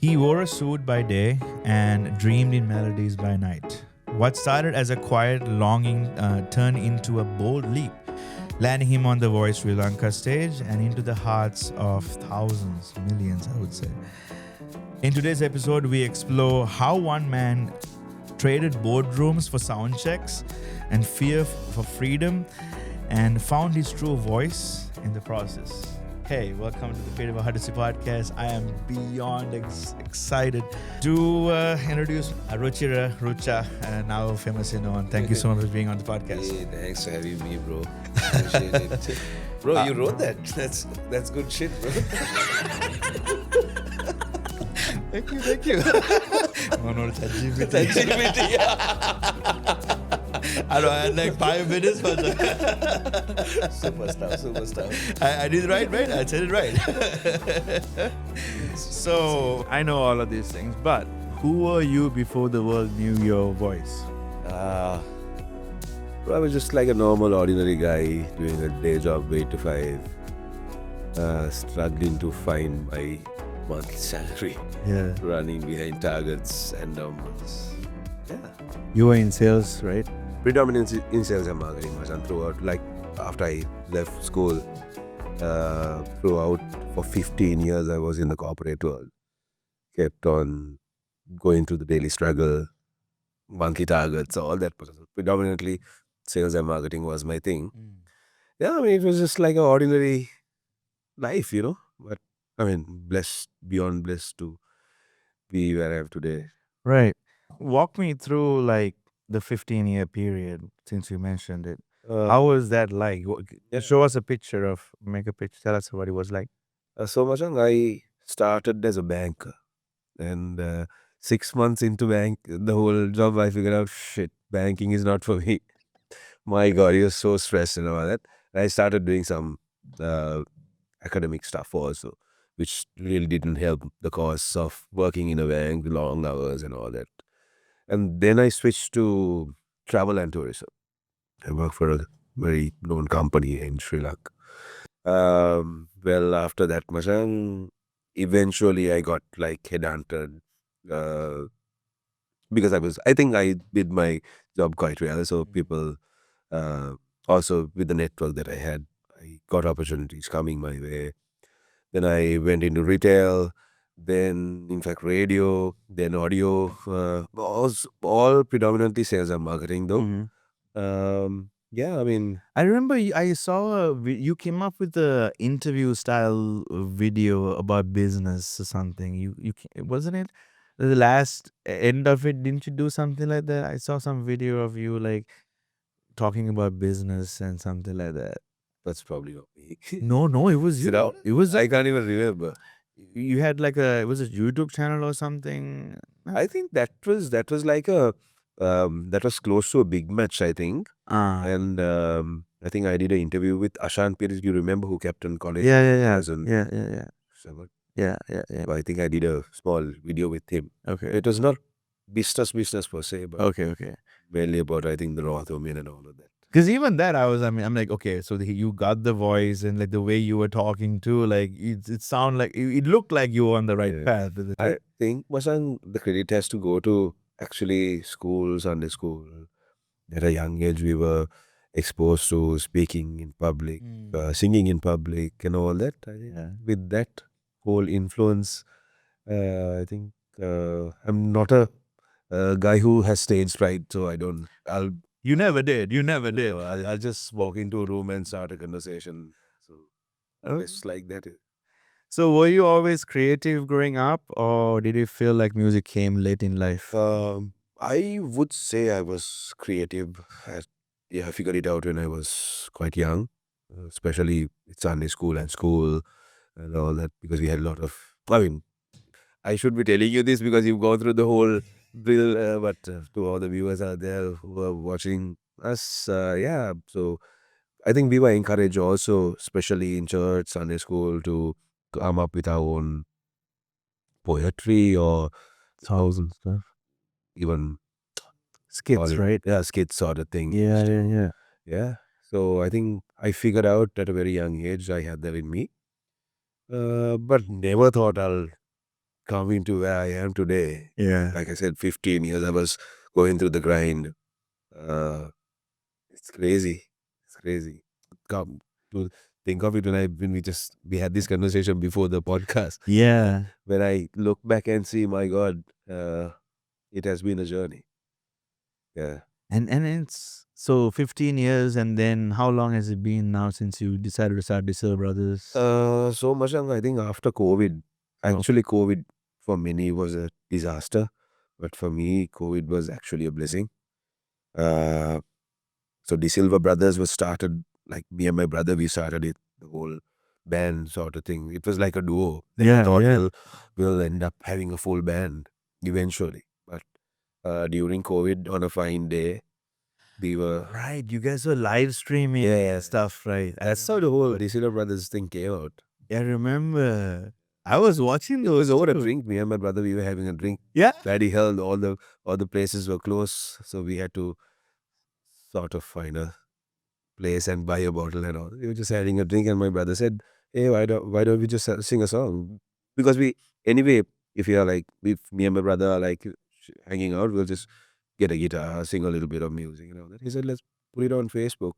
He wore a suit by day and dreamed in melodies by night. What started as a quiet longing turned into a bold leap, landing him on the Voice Sri Lanka stage and into the hearts of thousands, millions, I would say. In today's episode, we explore how one man traded boardrooms for soundchecks and fear for freedom and found his true voice in the process. Hey, welcome to the Creative Odyssey podcast. I am beyond excited to introduce Ruchcha, now famously known. Thank you so much for being on the podcast. Hey, thanks for having me, bro. Appreciate it. Bro, you wrote that. That's good shit, bro. Thank you. No, ChatGPT. I don't had like 5 minutes, but Super stuff. I did right? I said it right. So I know all of these things, but who were you before the world knew your voice? Bro, I was just like a normal, ordinary guy doing a day job, 8 to 5, struggling to find my monthly salary, running behind targets and numbers. Yeah. You were in sales, right? Predominantly in sales and marketing, and throughout, like after I left school, throughout for 15 years, I was in the corporate world. Kept on going through the daily struggle, monthly targets, all that. Predominantly, sales and marketing was my thing. Yeah, I mean, it was just like an ordinary life, But I mean, beyond blessed to be where I am today. Right. Walk me through like the 15-year period since you mentioned it. How was that like? Show us a picture make a picture. Tell us what it was like. So Machang, I started as a banker, and 6 months into the whole job, I figured out, shit, banking is not for me. My God, you're so stressed and all that. And I started doing some academic stuff also, which really didn't help the cause of working in a bank, long hours and all that. And then I switched to travel and tourism. I work for a very known company in Sri Lanka. Well, after that, Machang, eventually I got like headhunted because I think I did my job quite well. So people, also with the network that I had, I got opportunities coming my way. Then I went into retail, then in fact radio, then audio, all predominantly sales and marketing though. Yeah, I mean, I remember I saw you came up with the interview style video about business or something. Wasn't it the last end of it? Didn't you do something like that? I saw some video of you like talking about business and something like that. that's probably not me. No, it was Sit you. down. It was I can't even remember. you had like it was a YouTube channel or something. I think that was like that was close to a big match, I think. And I think I did an interview with Ashan Pires. You remember who captained college? Yeah. 2007. Yeah. I think I did a small video with him. Okay. It was not business per se, but Okay. mainly about, I think, the raw domain and all of that. Because even that, I'm like, okay, so you got the voice and like the way you were talking too, like it sounded like it looked like you were on the right path. I think, Masan, the credit has to go to actually school, Sunday school. At a young age, we were exposed to speaking in public, singing in public, and all that. I think with that whole influence, I think I'm not a guy who has stage fright, so You never did. I'll just walk into a room and start a conversation. So it's like that. So were you always creative growing up, or did you feel like music came late in life? I would say I was creative. I figured it out when I was quite young, especially with Sunday school and all that, because we had a lot of. I mean, I should be telling you this because you've gone through the whole drill, but to all the viewers out there who are watching us, yeah. So I think we were encouraged also, especially in church, Sunday school, to come up with our own poetry or Songs and stuff. even Skits, right? Yeah, skits sort of thing. Yeah. So I think I figured out at a very young age I had that in me, but never thought I'll coming to where I am today. Yeah. Like I said, 15 years I was going through the grind. Uh, it's crazy. It's crazy. Come to think of it when we had this conversation before the podcast. Yeah. When I look back and see, my God, it has been a journey. Yeah. And it's so 15 years, and then how long has it been now since you decided to start Diesel Brothers? So much, I think after COVID, Oh. actually COVID for many was a disaster, but for me, COVID was actually a blessing. Uh, so De Silva Brothers was started, like me and my brother, we started it, the whole band sort of thing. It was like a duo. Then we thought we'll end up having a full band eventually. But during COVID, on a fine day, we were Right, you guys were live streaming stuff, right? That's how the whole De Silva Brothers thing came out. I remember. I was watching It was those over a too. drink. Me and my brother, we were having a drink. Yeah. Bloody hell, all the places were closed, so we had to sort of find a place and buy a bottle and all. We were just having a drink, and my brother said, "Hey, why don't we just sing a song?" Because anyway, if me and my brother are like hanging out, we'll just get a guitar, sing a little bit of music and all that. He said, "Let's put it on Facebook."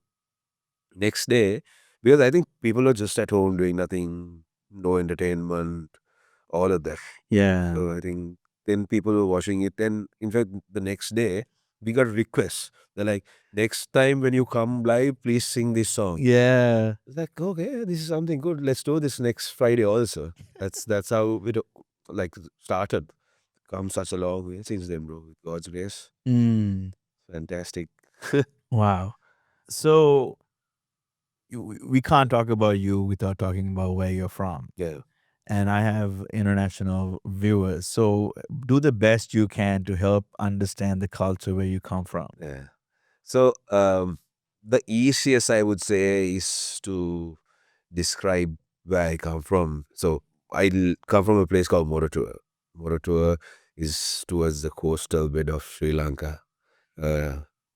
Next day, because I think people are just at home doing nothing, no entertainment, all of that. Yeah. So I think then people were watching it. And in fact, the next day, we got requests. They're like, next time when you come live, please sing this song. Yeah. It's like, okay, this is something good. Let's do this next Friday also. That's how it started. Come such a long way since then, bro. With God's grace. Mm. Fantastic. Wow. So we can't talk about you without talking about where you're from. Yeah. And I have international viewers. So do the best you can to help understand the culture where you come from. Yeah. So the easiest I would say is to describe where I come from. So I come from a place called Moratuwa. Moratuwa is towards the coastal bit of Sri Lanka,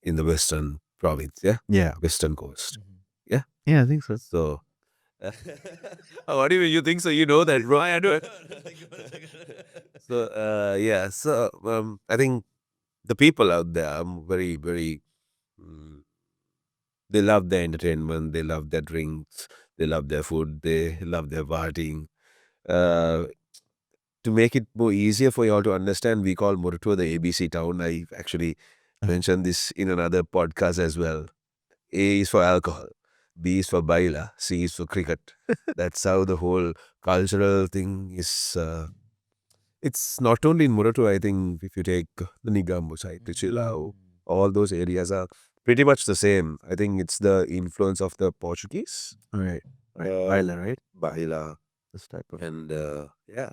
in the western province. Yeah, Yeah. western coast. Yeah, I think so. So, what do you think? So you know that, bro? I do. So yeah. So I think the people out there are very, very. They love their entertainment. They love their drinks. They love their food. They love their partying. Uh, to make it more easier for you all to understand, we call Moratuwa the ABC town. I actually mentioned this in another podcast as well. A is for alcohol, B is for baila, C is for cricket. That's how the whole cultural thing is. It's not only in Moratuwa. I think if you take the Nigambo side, Ruchcha, all those areas are pretty much the same. I think it's the influence of the Portuguese. Right. Baila, right? Baila. This type of. And yeah,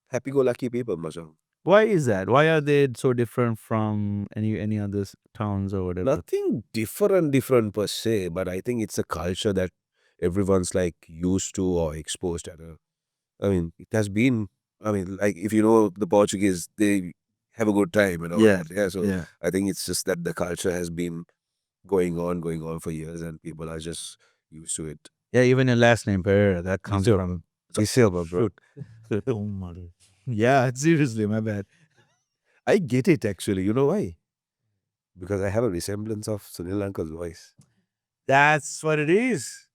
happy-go-lucky people, Majang. Why is that? Why are they so different from any other towns or whatever? Nothing different per se, but I think it's a culture that everyone's like used to or exposed at a. I mean, it has been. I mean, like if you know the Portuguese, they have a good time and all that. Yeah. So I think it's just that the culture has been going on for years, and people are just used to it. Yeah, even your last name Pereira, that comes from. Silva, bro. Oh, mother. Yeah, seriously, my bad. I get it actually. You know why? Because I have a resemblance of Sunil Uncle's voice. That's what it is.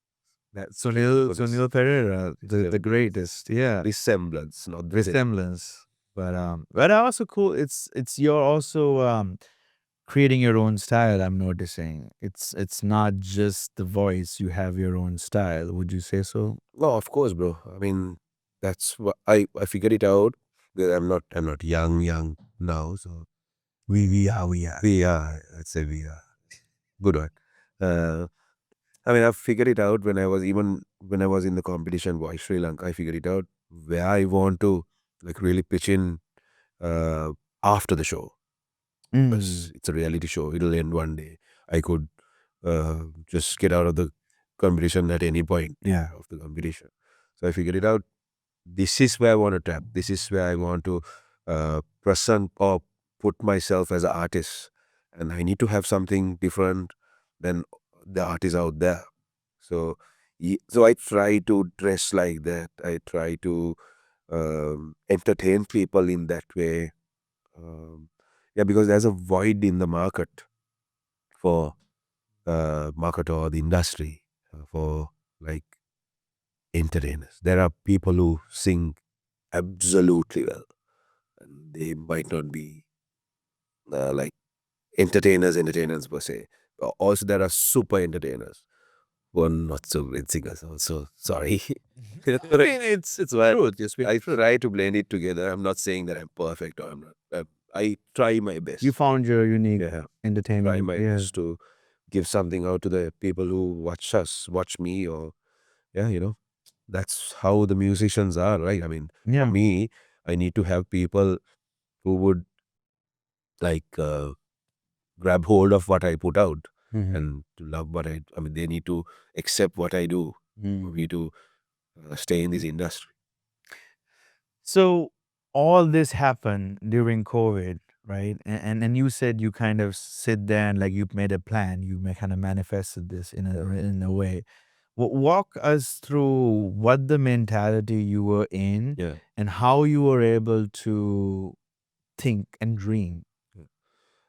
That Sunil Pereira, the greatest. Yeah, Resemblance, not the same. resemblance. But also cool. It's you're also creating your own style. I'm noticing it's not just the voice. You have your own style. Would you say so? Well, of course, bro. I mean, that's what I figured it out. That I'm not young now. So We are. we are. I'd say we are. Good one. I mean, I figured it out when I was in the competition Voice Sri Lanka. I figured it out where I want to like really pitch in after the show. Because it's a reality show. It'll end one day. I could just get out of the competition at any point of the competition. So I figured it out. This is where I want to tap. This is where I want to present or put myself as an artist. And I need to have something different than the artists out there. So I try to dress like that. I try to entertain people in that way. Yeah, because there's a void in the market for market or the industry for like entertainers. There are people who sing absolutely well, and they might not be like entertainers per se. Also, there are super entertainers who are not so great singers. Also, sorry. I mean, it's true. I try to blend it together. I'm not saying that I'm perfect or I'm not. I try my best. You found your unique Yeah, try entertainment. my Yeah. best to give something out to the people who watch me, or that's how the musicians are, right? I mean, Yeah. for me, I need to have people who would like grab hold of what I put out Mhm. and to love what I mean, they need to accept what I do for me to stay in this industry. So all this happened during COVID, right? And you said you kind of sit there and like you made a plan. You kind of manifested this in a way. Walk us through what the mentality you were in Yeah. and how you were able to think and dream.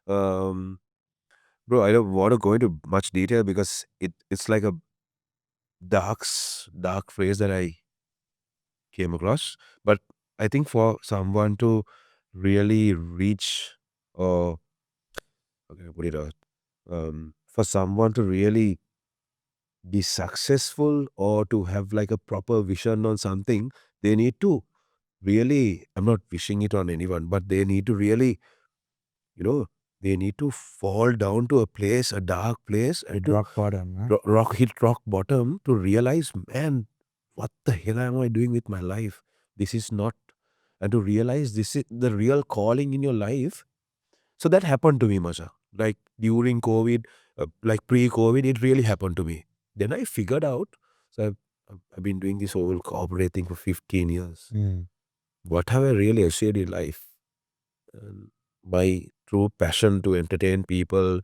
Bro, I don't want to go into much detail because it's like a dark phrase that I came across. But I think for someone to really reach, or okay, put it out, for someone to really be successful or to have like a proper vision on something, they need to really, I'm not wishing it on anyone, but they need to really, they need to fall down to a place, a dark place, and to Rock bottom, huh? hit rock bottom to realize, man, what the hell am I doing with my life? This is not, and to realize this is the real calling in your life. So that happened to me, Masha. Like during COVID, like pre-COVID, it really happened to me. Then I figured out, so I've been doing this whole corporate thing for 15 years. What have I really achieved in life? And my true passion to entertain people,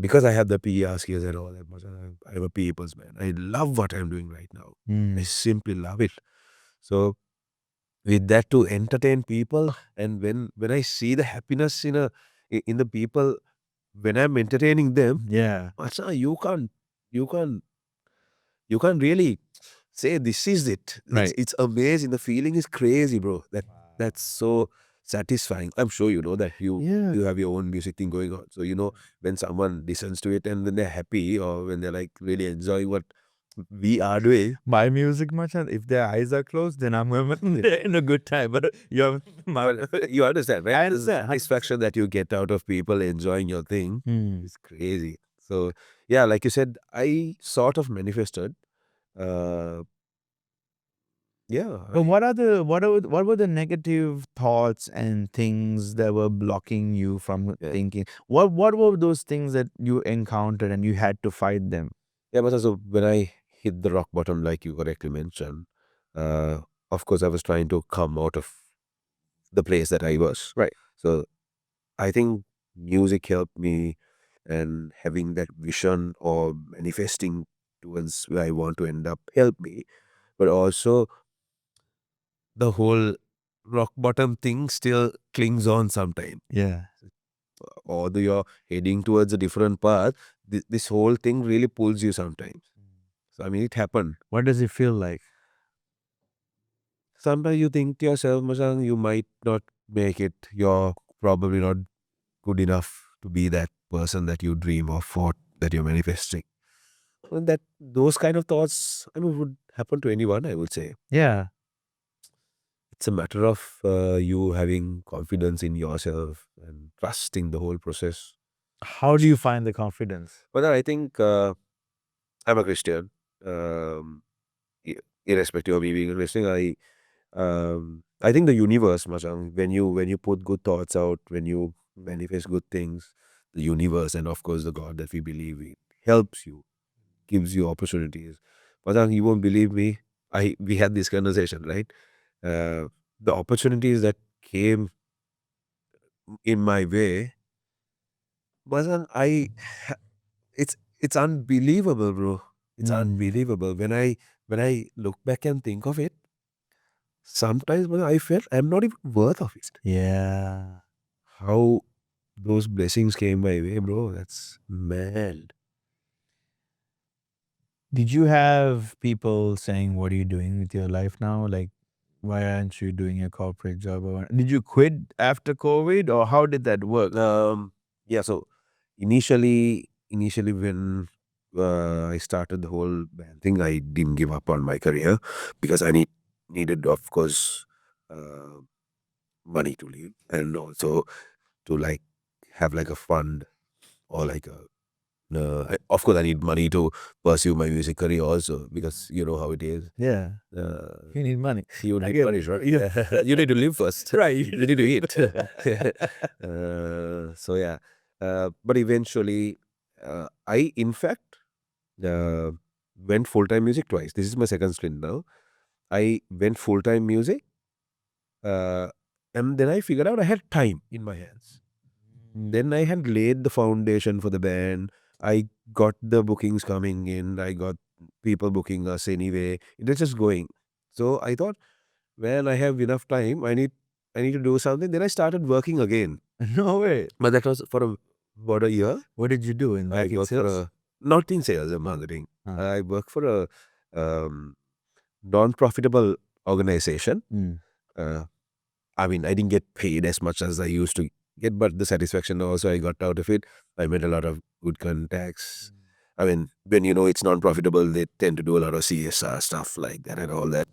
because I have the PR skills and all that much. I'm a people's man. I love what I'm doing right now. I simply love it. So with that, to entertain people, and when I see the happiness in the people when I'm entertaining them, Yeah. Macha, you can't you can't really say this is it. Right. It's amazing. The feeling is crazy, bro. That's so satisfying. I'm sure you know that you have your own music thing going on. So when someone listens to it and when they're happy or when they're like really enjoying what we are doing. My music much, and if their eyes are closed, then I'm in a good time. But you You understand, right? I understand. The satisfaction that you get out of people enjoying your thing Hmm. is crazy. So yeah, like you said, I sort of manifested. Yeah. But what were the negative thoughts and things that were blocking you from Yeah. thinking? What were those things that you encountered and you had to fight them? Yeah, but also when I hit the rock bottom, like you correctly mentioned, of course I was trying to come out of the place that I was. Right. So I think music helped me, and having that vision or manifesting towards where I want to end up helped me. But also the whole rock bottom thing still clings on sometimes. Yeah. Although you're heading towards a different path, this whole thing really pulls you sometimes. So I mean, it happened. What does it feel like? Sometimes you think to yourself, Masang, you might not make it. You're probably not good enough to be that person that you dream of or that you're manifesting. And that those kind of thoughts, I mean, would happen to anyone, I would say. Yeah. It's a matter of you having confidence in yourself and trusting the whole process. How do you find the confidence? But I think I'm a Christian. Um, Irrespective of me being a Christian, I think the universe, Masang, when you put good thoughts out, when you manifest good things, the universe and of course the God that we believe in helps you, gives you opportunities. Masang, you won't believe me. We had this conversation, right? The opportunities that came in my way, Masang, it's unbelievable, bro. It's unbelievable when I look back and think of it. sometimes when I felt I'm not even worth of it. Yeah. How those blessings came my way, bro. That's mad. Did you have people saying, "What are you doing with your life now? Like, why aren't you doing a corporate job?" Or did you quit after COVID, or how did that work? Yeah. So initially when I started the whole band thing, I didn't give up on my career because I needed, of course, uh, money to live and also to like have like a fund or like a. Of course, I need money to pursue my music career also because you know how it is. Yeah, Uh, you need money. you I need get money, it. right? Yeah. You need to live first. Right. You need to eat. So yeah, but eventually, I in fact uh, went full time music twice. This is my second stint now. I went full time music, and then I figured out I had time in my hands. Then I had laid the foundation for the band. I got the bookings coming in. I got people booking us anyway. It was just going. So I thought, when I have enough time, I need to do something. Then I started working again. No way. But that was for about a year. What did you do in I back in worked for sales? not in sales and marketing. Huh. I worked for a non-profitable organization. Mm. I mean, I didn't get paid as much as I used to get, but the satisfaction also I got out of it. I made a lot of good contacts. I mean, when you know it's non-profitable, they tend to do a lot of CSR stuff like that and all that.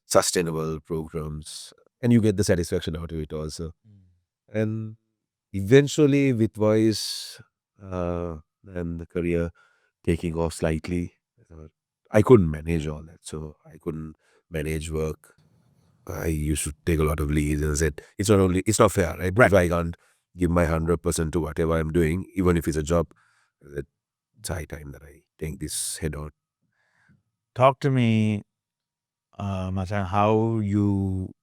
Sustainable programs. And you get the satisfaction out of it also. And eventually with voice and the career taking off slightly, I couldn't manage all that. So I couldn't manage work. I used to take a lot of leads and said, it's not fair, right? If I can't give my 100% to whatever I'm doing, even if it's a job, it's high time that I take this head on. Talk to me, Machan, how you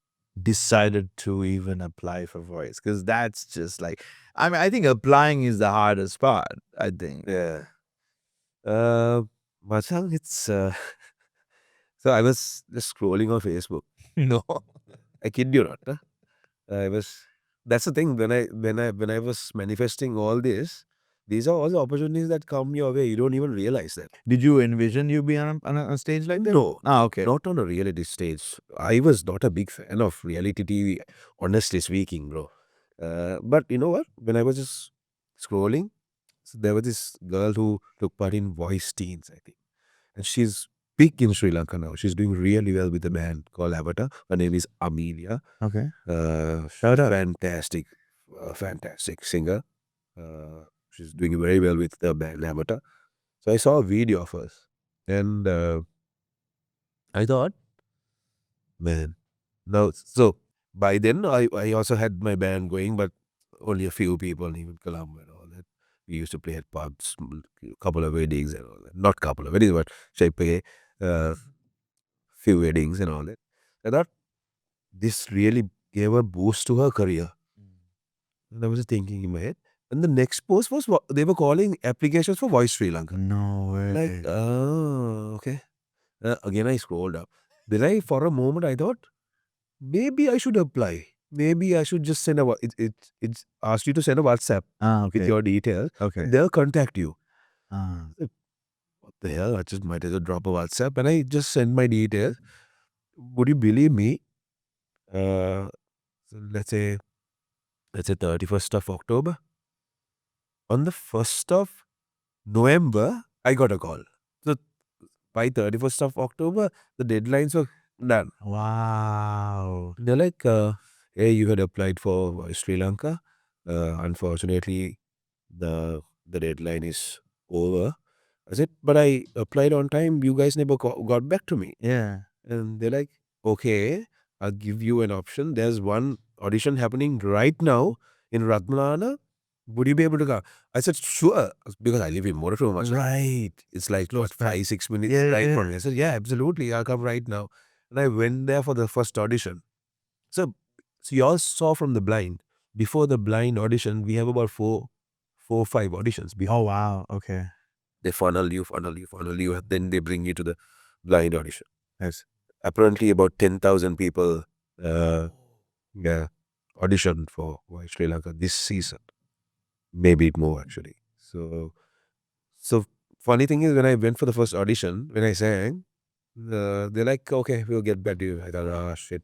decided to even apply for voice, because that's just like, I mean, I think applying is the hardest part. I think. Yeah. Masang, it's so I was just scrolling on Facebook. No. I kid you not. Huh? I was. That's the thing. When I was manifesting all this, these are all the opportunities that come your way. You don't even realize that. Did you envision you be on a stage like that? No, Ah, okay. not on a reality stage. I was not a big fan of reality TV, honestly speaking, bro. But you know what? When I was just scrolling, so there was this girl who took part in Voice Teens, I think. And she's big in Sri Lanka now. She's doing really well with a band called Avatar. Her name is Amelia. Okay. Shout out. Fantastic singer. She's doing very well with the band Avatar. So I saw a video of hers. And I thought, man, no. So by then, I also had my band going, but only a few people, even Colombo and all that. We used to play at pubs, a couple of weddings and all that. Not couple of weddings, but Shaipe, few weddings and all that. I thought this really gave a boost to her career. And I was thinking in my head. And the next post was they were calling applications for Voice Sri Lanka. No way. Like, oh, okay. Again, I scrolled up. Then for a moment, I thought, maybe I should apply. Maybe I should just send it asked you to send a WhatsApp with your details. Okay. They'll contact you. Ah. What the hell? I just might as well drop a WhatsApp and I just send my details. Would you believe me? So let's say 31st of October. On the 1st of November, I got a call. So by 31st of October, the deadlines were done. Wow. They're like, hey, you had applied for Sri Lanka. Unfortunately, the deadline is over. I said, but I applied on time. You guys never got back to me. Yeah. And they're like, okay, I'll give you an option. There's one audition happening right now in Ratmalana. Would you be able to come? I said, sure, because I live in Moratuwa. Right. It's like, Close what, by. 5-6 minutes Yeah, drive yeah. from me. I said, yeah, absolutely. I'll come right now. And I went there for the first audition. So you all saw from the blind. Before the blind audition, we have about four or five auditions. Oh, wow. Okay. They funnel you, and then they bring you to the blind audition. Yes. apparently about 10,000 people yeah, auditioned for Voice Sri Lanka this season. Maybe more actually. So funny thing is when I went for the first audition, when I sang, they're like, okay, we'll get back to you. I thought, oh shit,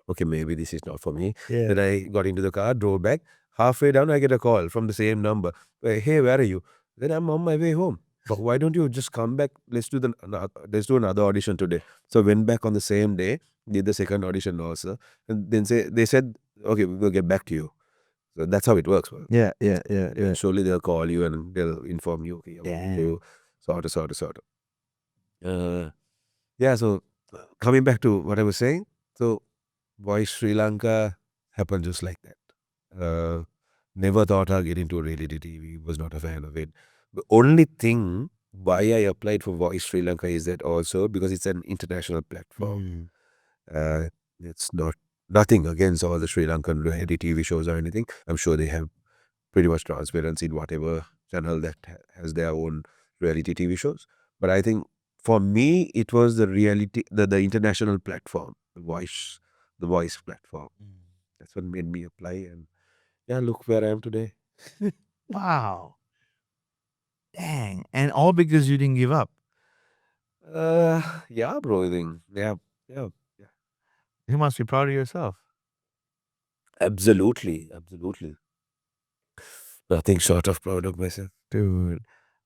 okay, maybe this is not for me. Yeah. Then I got into the car, drove back. Halfway down, I get a call from the same number. Hey, where are you? Then I'm on my way home. But why don't you just come back? Let's do another audition today. So went back on the same day, did the second audition also, and then they said, okay, we'll get back to you. So that's how it works. Yeah. Surely they'll call you and they'll inform you. Okay, Damn. to sort of. Yeah, so coming back to what I was saying, so Voice Sri Lanka happened just like that. Never thought I'd get into reality TV, was not a fan of it. The only thing why I applied for Voice Sri Lanka is that also because it's an international platform. It's nothing against all the Sri Lankan reality TV shows or anything. I'm sure they have pretty much transparency in whatever channel that has their own reality TV shows. But I think for me, it was the international platform, the voice platform. That's what made me apply. And yeah, look where I am today. Wow. Dang. And all because you didn't give up. Yeah, bro. I think, yeah. You must be proud of yourself. Absolutely. Nothing short of proud of myself. Dude,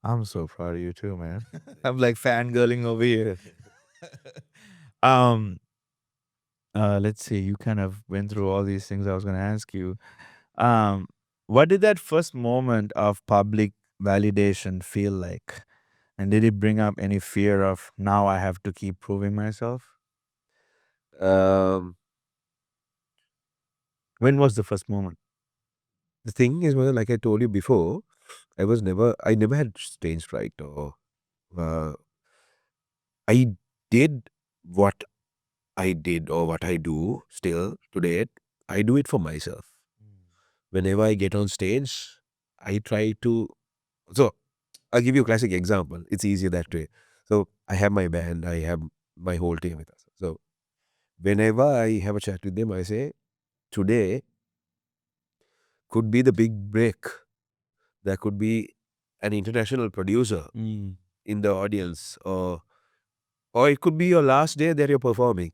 I'm so proud of you too, man. I'm like fangirling over here. Let's see. You kind of went through all these things I was going to ask you. What did that first moment of public validation feel like? And did it bring up any fear of now I have to keep proving myself? Um, When was the first moment? the thing is, well, like I told you before, I never had stage fright or I did what I did or what I do still today. I do it for myself. Whenever I get on stage, I try to. So I'll give you a classic example. It's easier that way. So I have my band, I have my whole team with us. So whenever I have a chat with them, I say, today could be the big break. There could be an international producer in the audience, or it could be your last day that you're performing.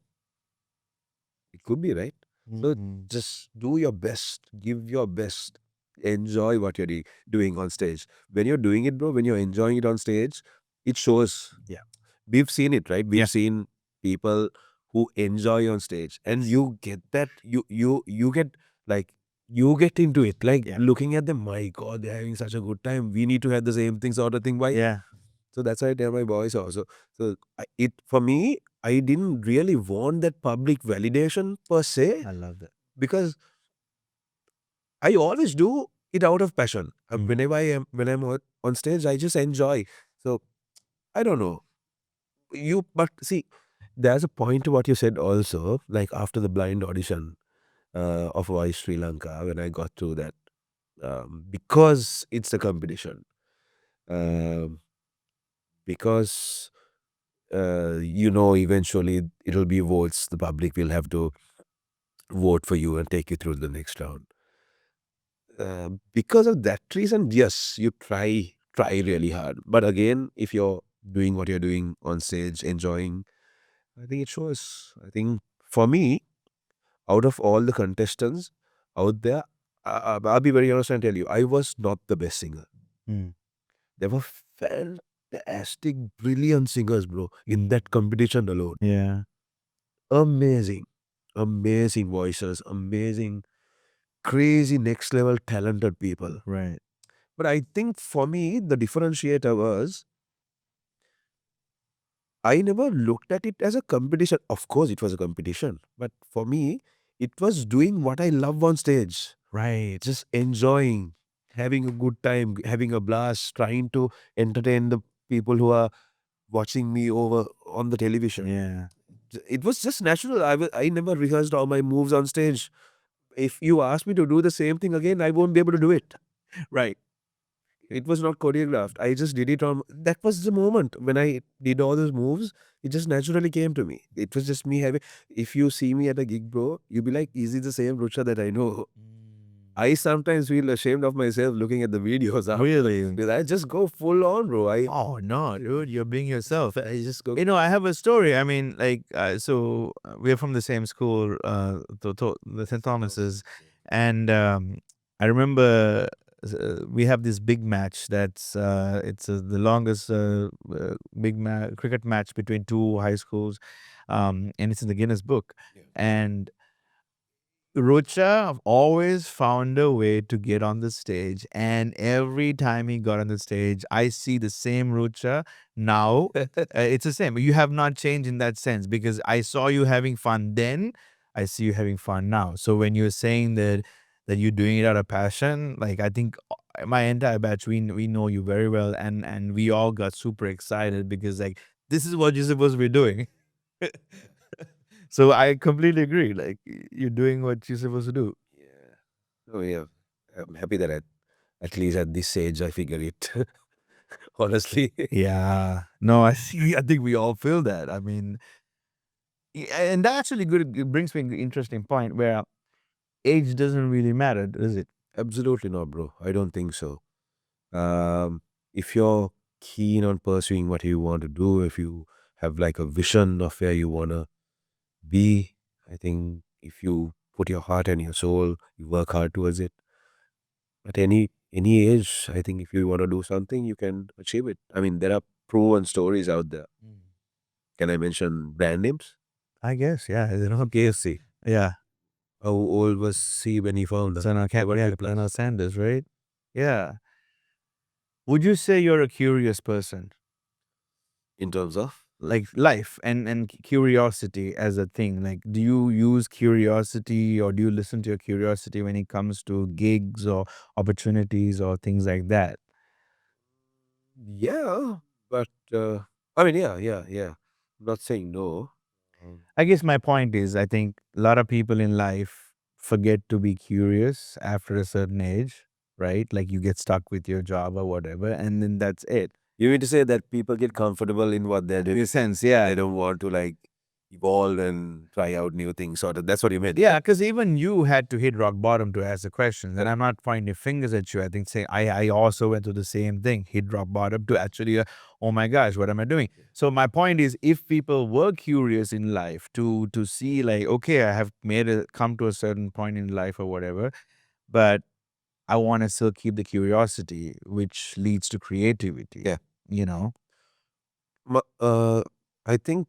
It could be, right? So just do your best, give your best, enjoy what you're doing on stage. When you're doing it, bro, when you're enjoying it on stage, it shows. Yeah. We've seen it, right? We've Yeah. seen people who enjoy on stage, and you get that. You get like you get into it, like Yeah. looking at them. My God, they're having such a good time. We need to have the same thing, sort of thing. Why? Yeah. So that's why I tell my boys also. So for me, I didn't really want that public validation per se, I love that. because I always do it out of passion. When I'm on stage, I just enjoy. So I don't know but see, there's a point to what you said also. Like after the blind audition of Voice Sri Lanka, when I got through that, because it's a competition, because eventually it'll be votes. The public will have to vote for you and take you through the next round. Because of that reason, yes, you try really hard. But again, if you're doing what you're doing on stage, enjoying, I think it shows. I think for me, out of all the contestants out there, I'll be very honest and tell you, I was not the best singer. There were fantastic, brilliant singers, bro, in that competition alone. Yeah. Amazing voices, amazing, crazy, next level talented people. Right. But I think for me, the differentiator was I never looked at it as a competition. Of course, it was a competition. But for me, it was doing what I love on stage. Right. Just enjoying, having a good time, having a blast, trying to entertain the people who are watching me over on the television. Yeah. It was just natural. I never rehearsed all my moves on stage. If you ask me to do the same thing again, I won't be able to do it. Right. It was not choreographed. I just did it on. That was the moment when I did all those moves. It just naturally came to me. It was just me having. If you see me at a gig, bro, you'll be like, "Is it the same Ruchcha that I know?" I sometimes feel ashamed of myself looking at the videos. Really? Because I just go full on, bro. Oh no, dude, you're being yourself. I just go. You know, I have a story. I mean, like, we're from the same school, the St. Thomas's, and I remember we have this big match. It's the longest cricket match between two high schools, and it's in the Guinness Book. And Ruchcha always found a way to get on the stage, and every time he got on the stage, I see the same Ruchcha now. It's the same. You have not changed in that sense because I saw you having fun then. I see you having fun now. So when you're saying that you're doing it out of passion, like I think my entire batch, we know you very well, and we all got super excited because like this is what you're supposed to be doing. So I completely agree. Like you're doing what you're supposed to do. Yeah. Oh yeah. I'm happy that at least at this age I figure it. Honestly. Yeah. No, I see. I think we all feel that. I mean, and that actually it brings me an interesting point where age doesn't really matter, does it? Absolutely not, bro. I don't think so. If you're keen on pursuing what you want to do, if you have like a vision of where you want to be, I think if you put your heart and your soul, you work hard towards it. At any age, I think if you want to do something, you can achieve it. I mean, there are proven stories out there. Can I mention brand names? I guess, yeah. You know, KFC. yeah. How old was he when he found the Colonel Sanders, right? Yeah. Would you say you're a curious person? in terms of? Like life and curiosity as a thing. Like, do you use curiosity or do you listen to your curiosity when it comes to gigs or opportunities or things like that? Yeah, but I mean, yeah. I'm not saying no. I guess my point is, I think a lot of people in life forget to be curious after a certain age, right? Like you get stuck with your job or whatever, and then that's it. You mean to say that people get comfortable in what they're doing? In a sense, yeah. They don't want to like evolve and try out new things. Sort of. That's what you meant. Yeah, because even you had to hit rock bottom to ask the questions. And I'm not pointing fingers at you. I think saying I also went through the same thing, hit rock bottom to actually, oh my gosh, what am I doing? So my point is, if people were curious in life to see like, okay, I have come to a certain point in life or whatever, but I want to still keep the curiosity, which leads to creativity. Yeah. You know? I think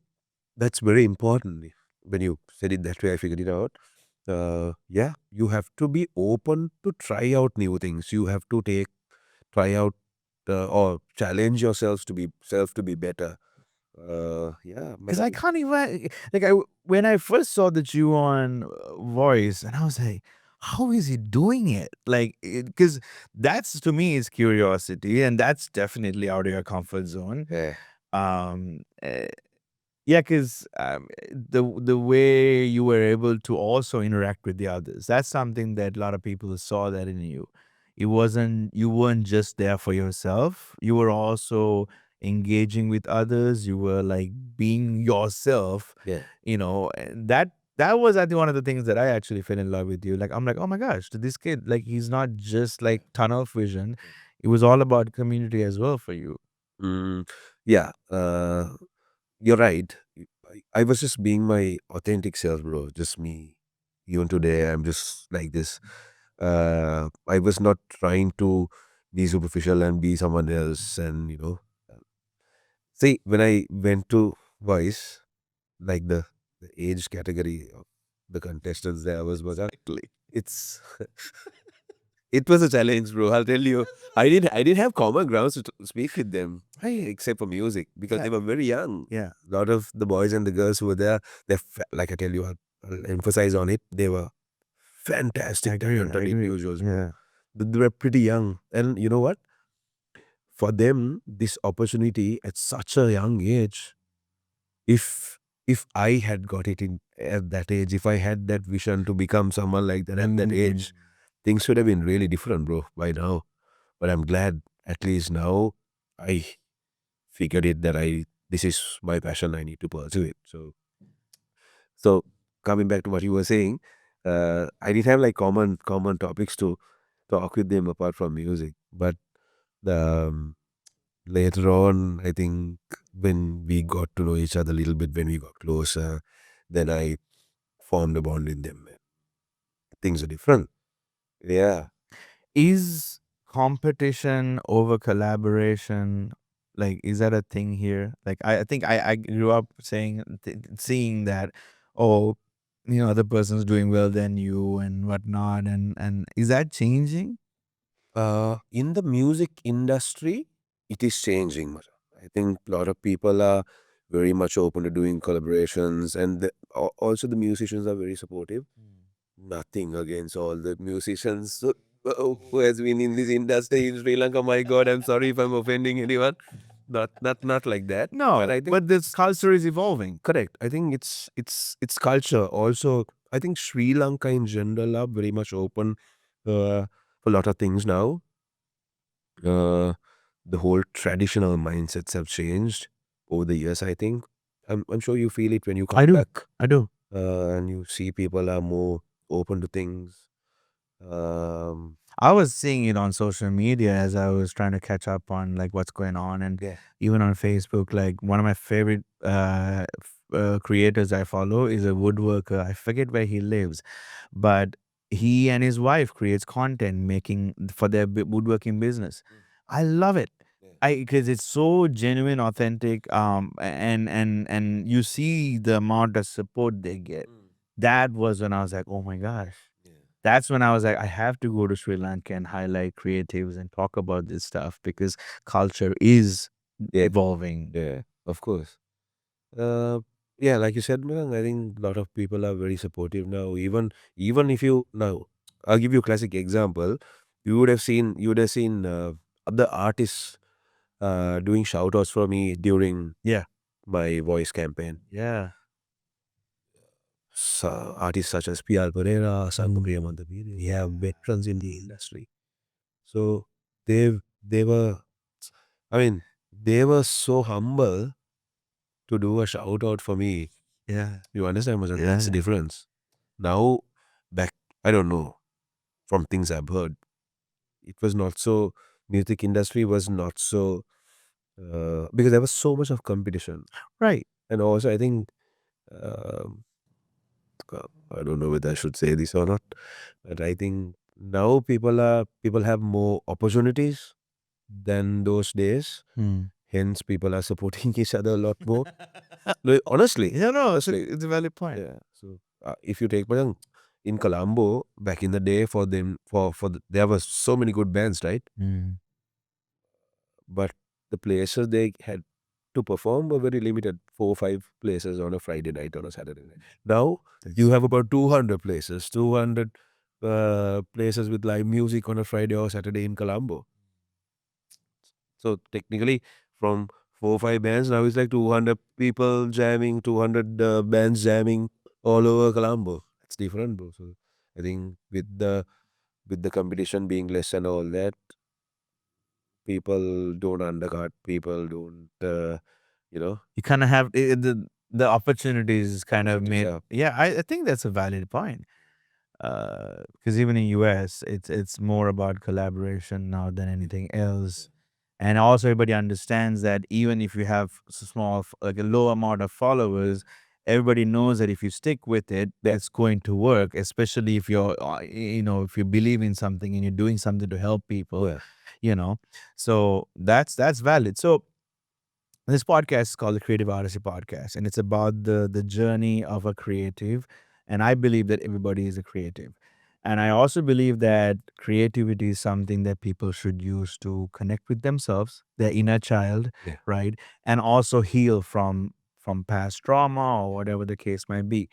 that's very important. When you said it that way, I figured it out. Yeah, you have to be open to try out new things. You have to try out or challenge yourselves to be better. Yeah, Because I can't even like when I first saw that you on Voice, and I was like, how is he doing it? Like, because that's to me is curiosity, and that's definitely out of your comfort zone. Yeah. Um, uh, yeah, because the way you were able to also interact with the others, that's something that a lot of people saw that in you. You weren't just there for yourself. You were also engaging with others. You were like being yourself. Yeah. You know, and that was I think one of the things that I actually fell in love with you. Like I'm like, oh my gosh, this kid, like he's not just like tunnel vision. It was all about community as well for you. Yeah. You're right. I was just being my authentic self, bro. Just me. Even today, I'm just like this. I was not trying to be superficial and be someone else. And, see, when I went to Voice, like the age category of the contestants there was actually, it's, it was a challenge, bro. I'll tell you. I didn't have common grounds to speak with them, except for music, because they were very young. Yeah. A lot of the boys and the girls who were there, like I tell you, I'll emphasize on it. They were fantastic talented individuals. Yeah. They were pretty young, and you know what? For them, this opportunity at such a young age, if I had got it in at that age, if I had that vision to become someone like that at that age, things would have been really different, bro, by now. But I'm glad at least now I figured it that this is my passion. I need to pursue it. So coming back to what you were saying, I didn't have like common topics to talk with them apart from music. But the later on, I think when we got to know each other a little bit, when we got closer, then I formed a bond with them. Things are different. Yeah. Is competition over collaboration, like, is that a thing here? Like, I think I grew up seeing that, oh, other person's doing well than you and whatnot, and is that changing? In the music industry, it is changing. I think a lot of people are very much open to doing collaborations, and also the musicians are very supportive. Nothing against all the musicians who has been in this industry in Sri Lanka. My God, I'm sorry if I'm offending anyone. Not like that. No, But I think but this culture is evolving. correct. I think it's culture. Also, I think Sri Lanka in general are very much open for a lot of things now. The whole traditional mindsets have changed over the years. I think I'm sure you feel it when you I come do. back I do. and you see people are more open to things. I was seeing it on social media as I was trying to catch up on like what's going on, and Yeah. even on Facebook. Like, one of my favorite creators I follow is a woodworker. I forget where he lives, but he and his wife creates content making for their woodworking business. I love it. Yeah. Because it's so genuine, authentic, and you see the amount of support they get. That was when I was like, oh my gosh. That's when I was like, I have to go to Sri Lanka and highlight creatives and talk about this stuff, because culture is Yeah. evolving. Yeah, of course. Yeah, like you said, man, I think a lot of people are very supportive now. Even if you now, I'll give you a classic example. You would have seen other artists doing shout outs for me during Yeah. my voice campaign. Yeah. So, artists such as P.R. Pereira, Sankupriya Mandaviri, we have veterans in the industry. So they were, I mean, they were so humble to do a shout out for me. Yeah. You understand? Masan? Yeah. That's the difference. Now, back, I don't know, from things I've heard, it was not so, music industry was not so, because there was so much of competition. Right. And also, I think, um, I don't know whether I should say this or not, but I think now people have more opportunities than those days. Hence, people are supporting each other a lot more. No, honestly. Yeah, no, honestly. it's a valid point. Yeah. So if you take Padang, in Colombo back in the day, for them there were so many good bands, right? But the places they had to perform were very limited. 4 or 5 places on a Friday night, on a Saturday night. Now you have about 200 places, 200 places with live music on a Friday or Saturday in Colombo. So technically, from 4 or 5 bands, now it's like 200 people jamming, 200 bands jamming all over Colombo. It's different, bro. So I think with the competition being less and all that, people don't undercut, people don't, You kind of have the opportunities kind of Opportunities, made. yeah. Yeah, I think that's a valid point. Because even in US, it's more about collaboration now than anything else. And also, everybody understands that even if you have small, like a low amount of followers, everybody knows that if you stick with it, that's going to work. Especially if you're, if you believe in something and you're doing something to help people, Yeah. So that's valid. So this podcast is called the Creative Odyssey Podcast, and it's about the journey of a creative. And I believe that everybody is a creative. And I also believe that creativity is something that people should use to connect with themselves, their inner child, Yeah. right? And also heal from past trauma or whatever the case might be.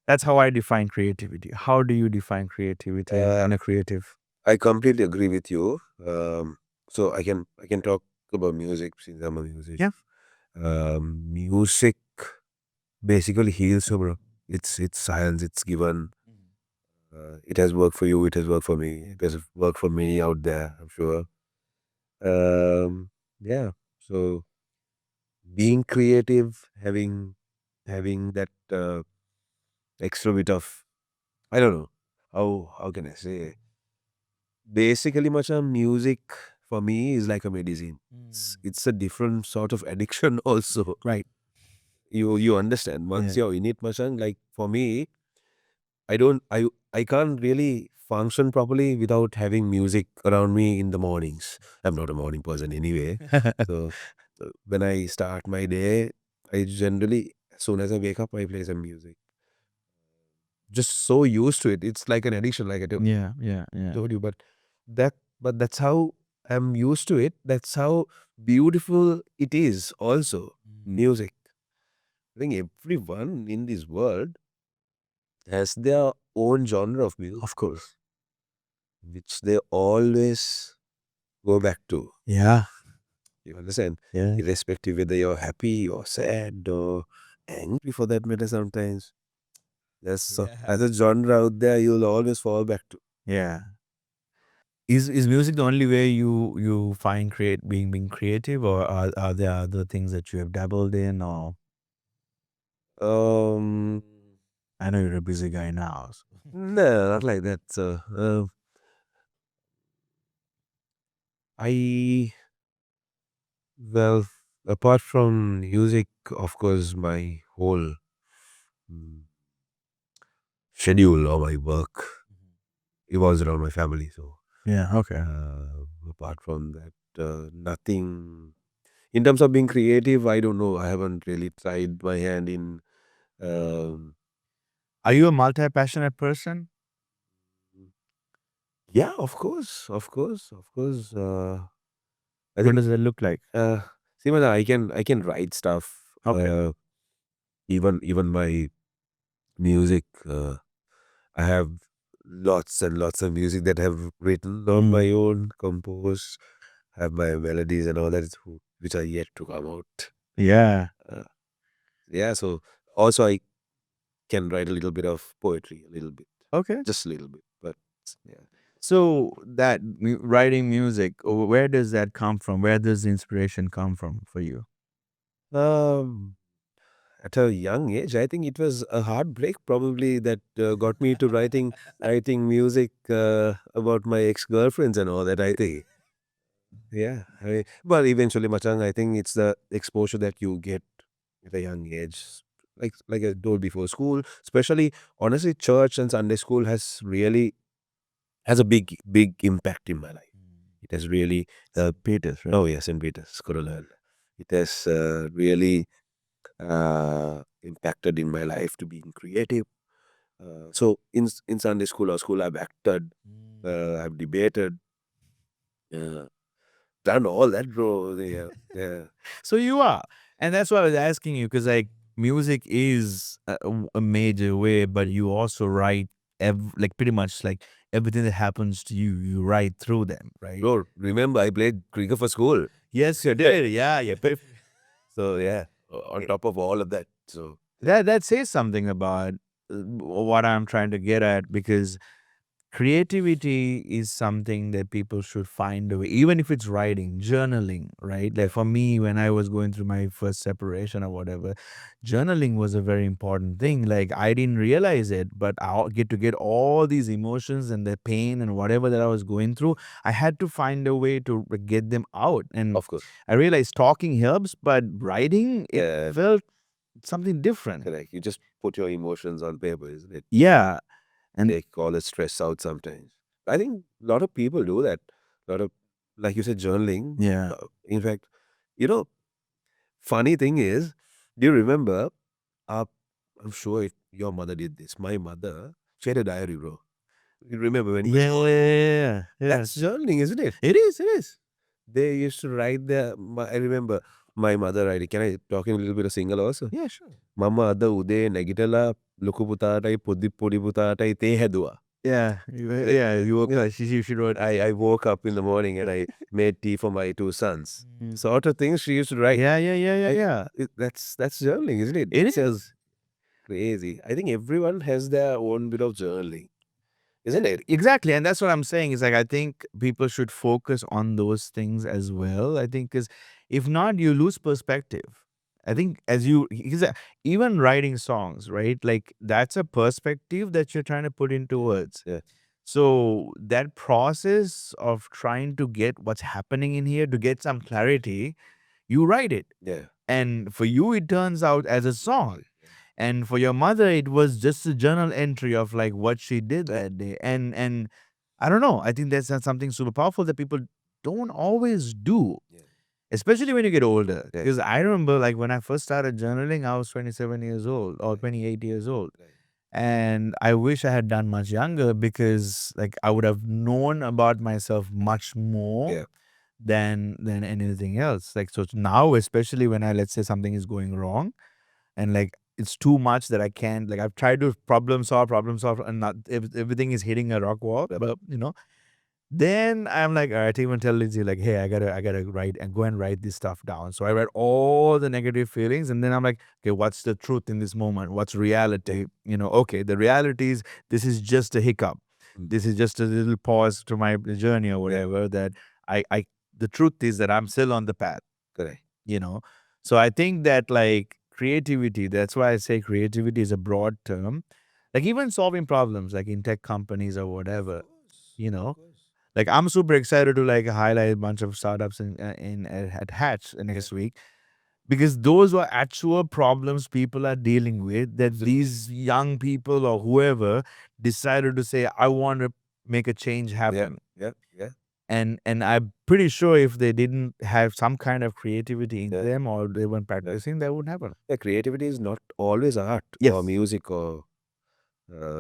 That's how I define creativity. How do you define creativity in a creative? I completely agree with you. So I can talk about music since I'm a musician. Music basically heals you, bro. It's science. It's given. It has worked for you. It has worked for me. It has worked for many out there, I'm sure. Yeah. So being creative, having that extra bit of, I don't know how can I say. Basically, much music for me is like a medicine. It's a different sort of addiction also. Right. You understand once Yeah. you're in it, Machan. Like for me, I don't I can't really function properly without having music around me in the mornings. I'm not a morning person anyway. So when I start my day, I generally, as soon as I wake up, I play some music. Just so used to it. It's like an addiction, like I Yeah. Yeah. Yeah. told you. That but that's how I'm used to it. That's how beautiful it is also. Music. I think everyone in this world has their own genre of music. Of course. Which they always go back to. Yeah. You understand? Yeah. Irrespective whether you're happy or sad or angry for that matter sometimes. As a genre out there you'll always fall back to. Yeah. Is music the only way you find being creative, or are there other things that you have dabbled in? Or Um I know you're a busy guy now. no, not like that. So I well, apart from music, of course, my whole mm, schedule or my work revolves around my family. So Yeah. Okay. apart from that, nothing. In terms of being creative, I don't know. I haven't really tried my hand in. Um, Are you a multi-passionate person? yeah, of course, of course, of course. I What think. does it look like? See, man, I can write stuff. Okay. Even my music. I have lots and lots of music that I have written on my own, composed, have my melodies and all that, which are yet to come out. Yeah. Uh, yeah, so also I can write a little bit of poetry, a little bit, Okay. just a little bit, but yeah. So that writing music, where does that come from? Where does the inspiration come from for you? Um, at a young age, I think it was a heartbreak probably that got me to writing music about my ex girlfriends and all that. I think. Yeah, I mean, but eventually, Machang, I think it's the exposure that you get at a young age. Like I told before, school, especially honestly, church and Sunday school has a big impact in my life. It has really Peters, right? oh yes, in Peter's Corolal. It has really impacted in my life to being creative. So in Sunday school or school, I've acted, I've debated, uh, done all that, bro. Yeah, yeah. So you are, and that's why I was asking you, because like music is a major way, but you also write like pretty much like everything that happens to you, you write through them, right? Bro, remember I played cricket for school. Yes, you did. Yeah, yeah. So yeah, on top of all of that. So That says something about what I'm trying to get at, because creativity is something that people should find a way, even if it's writing, journaling, right? Like for me, when I was going through my first separation or whatever, journaling was a very important thing. Like I didn't realize it, but I get all these emotions and the pain and whatever that I was going through, I had to find a way to get them out. And of course, I realized talking helps, but writing, it felt something different. correct. You just put your emotions on paper, isn't it? Yeah. And Take all the stress out sometimes. I think a lot of people do that. A lot of, like you said, journaling. yeah. In fact, you know, funny thing is, do you remember? Uh, I'm sure your mother did this. My mother, she had a diary, bro. You remember when? Yeah, yeah, yeah, yeah. That's journaling, isn't it? It is, it is. They used to write I remember my mother writing. Can I talk in a little bit of single also? Yeah, sure. මම අද උදේ නැගිටලා ලොකු පුතාටයි පොඩි පුතාටයි තේ හැදුවා. Yeah, yeah. You woke up. She wrote. I woke up in the morning and I made tea for my two sons. Sort of things she used to write. Yeah, yeah, yeah, yeah, yeah. That's journaling, isn't it? It It's is. crazy. I think everyone has their own bit of journaling. isn't it? Exactly. And that's what I'm saying. Is like, I think people should focus on those things as well. I think, because if not, you lose perspective. I think because even writing songs, right? Like, that's a perspective that you're trying to put into words. Yeah. So that process of trying to get what's happening in here, to get some clarity, you write it. Yeah. And for you, it turns out as a song. And for your mother, it was just a journal entry of like what she did that day. And I don't know. I think that's something super powerful that people don't always do, especially when you get older. Yeah. Because I remember, like, when I first started journaling, I was 27 years old or 28 years old. And I wish I had done much younger, because like I would have known about myself much more Yeah. than anything else. Like, so now, especially when let's say something is going wrong, and like it's too much that I can't, like, I've tried to problem solve, and not everything is hitting a rock wall, but then I'm like, all right, even tell Lindsay, like, hey, I gotta write and go and write this stuff down. So I write all the negative feelings, and then I'm like, okay, what's the truth in this moment? What's reality? Okay, the reality is this is just a hiccup. This is just a little pause to my journey or whatever. That I the truth is that I'm still on the path. Correct. So I think that, like, creativity, that's why I say creativity is a broad term. Like, even solving problems, like in tech companies or whatever, like, I'm super excited to like highlight a bunch of startups at Hatch next week, because those were actual problems people are dealing with, that these young people or whoever decided to say, I want to make a change happen. Yeah. And I'm pretty sure if they didn't have some kind of creativity in them, or they weren't practicing, that wouldn't happen. Yeah. Creativity is not always art or music or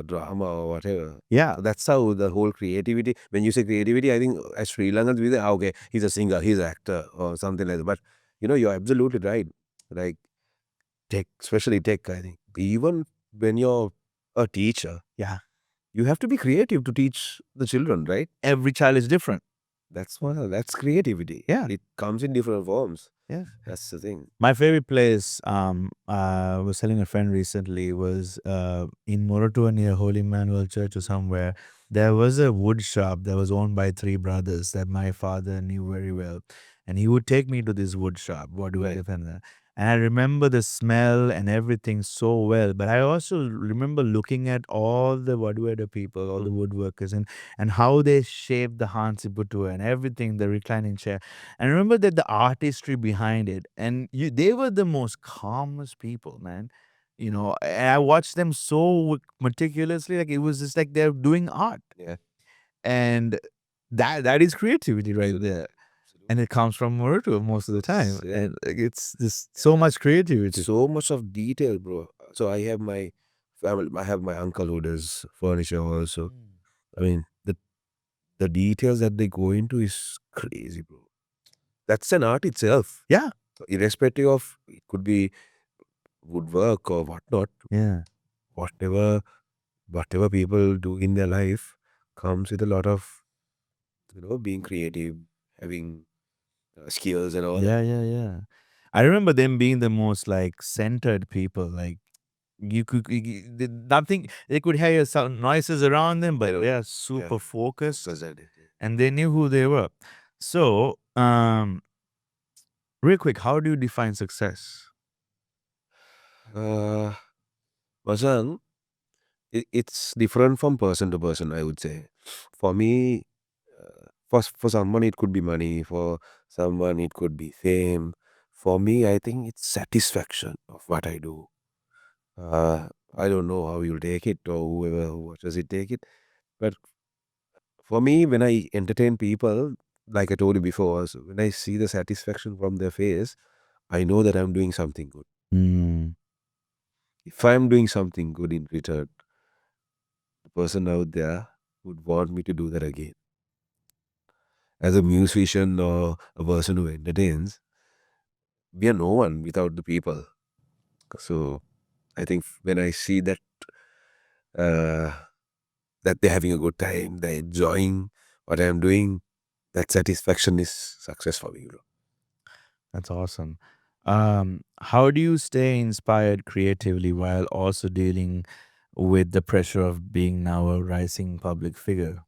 drama or whatever. Yeah. That's how the whole creativity. When you say creativity, I think as Sri Lankans we say, okay, he's a singer, he's an actor or something like that. But you're absolutely right. Like tech, especially tech, I think. Even when you're a teacher, Yeah. you have to be creative to teach the children, right? Every child is different. That's creativity. Yeah. It comes in different forms. Yeah. That's the thing. My favorite place, I was telling a friend recently, was in Moratuwa near Holy Emmanuel Church or somewhere. There was a wood shop that was owned by three brothers that my father knew very well. And he would take me to this wood shop, and I remember the smell and everything so well. But I also remember looking at all the Wadueda people, all the woodworkers, and how they shaped the Hansiputua and everything, the reclining chair. And remember that the artistry behind it, and they were the most calmest people, man. And I watched them so meticulously, like it was just like they're doing art. Yeah. And that is creativity right there. And it comes from Moratuwa most of the time. Yeah. And like, it's just so much creativity. So much of detail, bro. So I have my family, I have my uncle who does furniture also. I mean, the details that they go into is crazy, bro. That's an art itself. Yeah. Irrespective of, it could be woodwork or whatnot. Yeah. Whatever people do in their life comes with a lot of, being creative, having skills and all that. Yeah. I remember them being the most like centered people. Like nothing, they could hear some noises around them, but they are super focused, and they knew who they were. So, real quick, how do you define success? Masan, it's different from person to person, I would say. For me, for someone it could be money, for someone it could be fame. For me, I think it's satisfaction of what I do. I don't know how you'll take it or whoever watches it take it. But for me, when I entertain people, like I told you before, so when I see the satisfaction from their face, I know that I'm doing something good. If I'm doing something good in return, the person out there would want me to do that again. As a musician or a person who entertains, we are no one without the people. So I think when I see that that they're having a good time, they're enjoying what I'm doing, that satisfaction is success for me, bro. That's awesome. How do you stay inspired creatively while also dealing with the pressure of being now a rising public figure?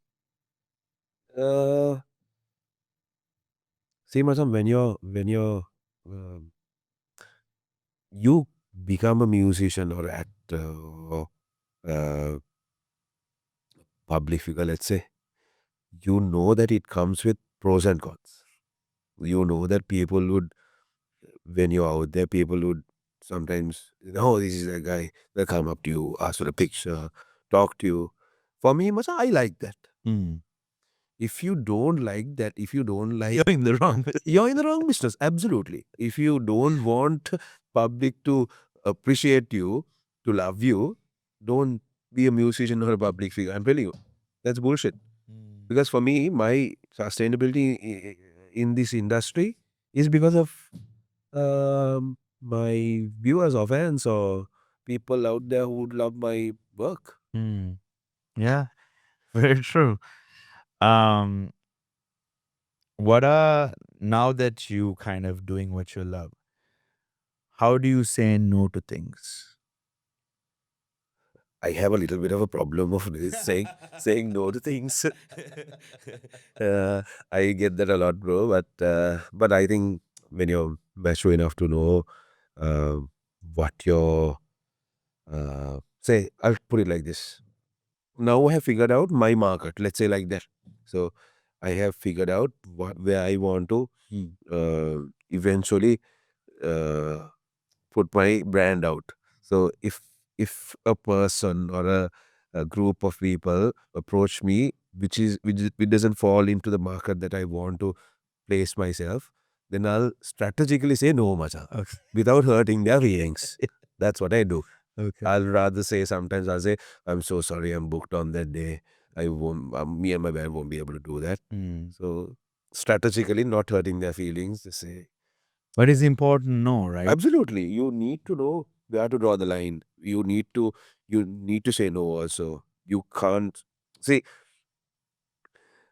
See, Masam, um, you become a musician or actor or uh, public figure, let's say, you know that it comes with pros and cons. You know that people would, when you're out there, people would sometimes, oh, this is a guy, they'll come up to you, ask for a picture, talk to you. For me, Masam, I like that. If you don't like that, if you don't like, You're in the wrong. you're in the wrong business. Absolutely. If you don't want public to appreciate you, to love you, don't be a musician or a public figure. I'm telling you, that's bullshit. Because for me, my sustainability in this industry is because of my viewers or fans or people out there who love my work. Yeah, very true. Um, what are now that you kind of doing what you love? How do you say no to things? I have a little bit of a problem of saying no to things. I get that a lot, bro. But I think when you're mature enough to know uh, what your say, I'll put it like this. Now I have figured out my market. Let's say like that. So I have figured out where I want to eventually uh, put my brand out. So if a person or a group of people approach me, which doesn't fall into the market that I want to place myself, then I'll strategically say no, macha, Okay. without hurting their feelings. That's what I do. Okay. I'll rather say sometimes I'll say, I'm so sorry, I'm booked on that day. I won't. Me and my band won't be able to do that. So strategically, not hurting their feelings, they say. But it's important, no, right? Absolutely. You need to know where to draw the line. You need to say no also. You can't see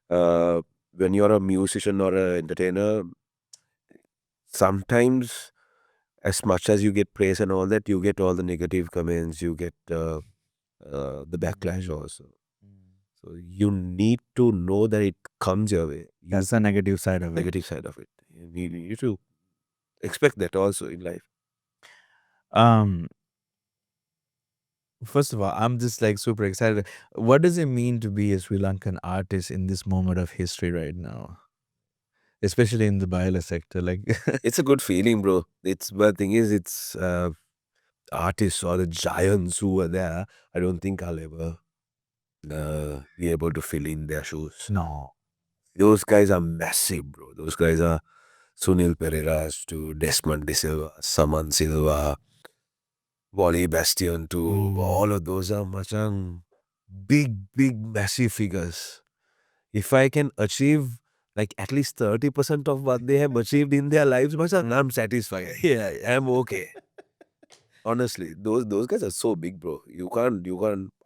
when you're a musician or an entertainer, sometimes as much as you get praise and all that, you get all the negative comments, you get the backlash also. So you need to know that it comes your way. That's the negative side of it. Negative side of it. You need to expect that also in life. First of all, I'm just like super excited. What does it mean to be a Sri Lankan artist in this moment of history right now? Especially in the Baila sector. Like It's a good feeling, bro. But the thing is, it's artists or the giants who are there. I don't think I'll ever be able to fill in their shoes. no. Those guys are massive, bro. Those guys are Sunil Pereiras to Desmond De Silva, Saman Silva, Wally Bastion to all of those are macam big, massive figures. If I can achieve like at least 30% of what they have achieved in their lives, macam, I'm satisfied. Yeah, I'm okay. Honestly, those guys are so big, bro.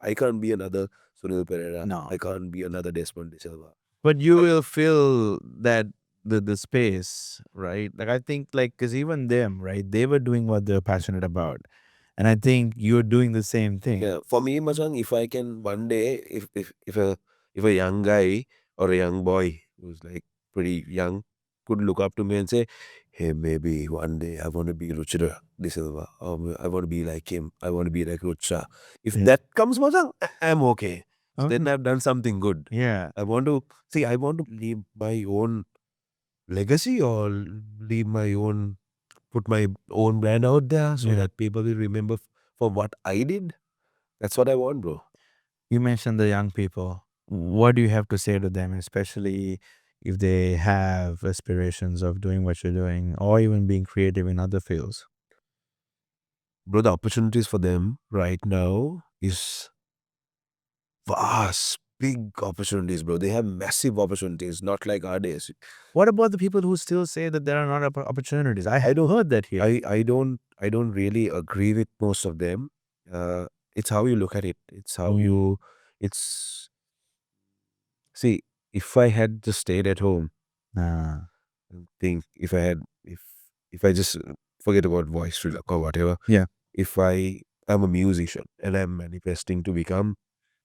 I can't be another Sunil Pereira. No. I can't be another Desmond De Silva. But you will feel that the space, right? Like I think like because even them, right? They were doing what they're passionate about. And I think you're doing the same thing. Yeah, for me, Machan, if I can one day, if a young guy or a young boy who's like pretty young could look up to me and say, hey, maybe one day I want to be Ruchira De Silva, or I want to be like him, I want to be like Ruchcha. If that comes, Machan, I'm okay. So then I've done something good. Yeah. I want to leave my own legacy or put my own brand out there so that people will remember for what I did. That's what I want, bro. You mentioned the young people. What do you have to say to them, especially if they have aspirations of doing what you're doing or even being creative in other fields? Bro, the opportunities for them right now is vast, big opportunities, bro. They have massive opportunities, not like our days. What about the people who still say that there are not opportunities? I don't heard that here. I don't really agree with most of them. It's how you look at it. It's how you see, if I had just stayed at home, think if I just forget about Voice Sri Lanka or whatever. Yeah. If I I'm a musician and I'm manifesting to become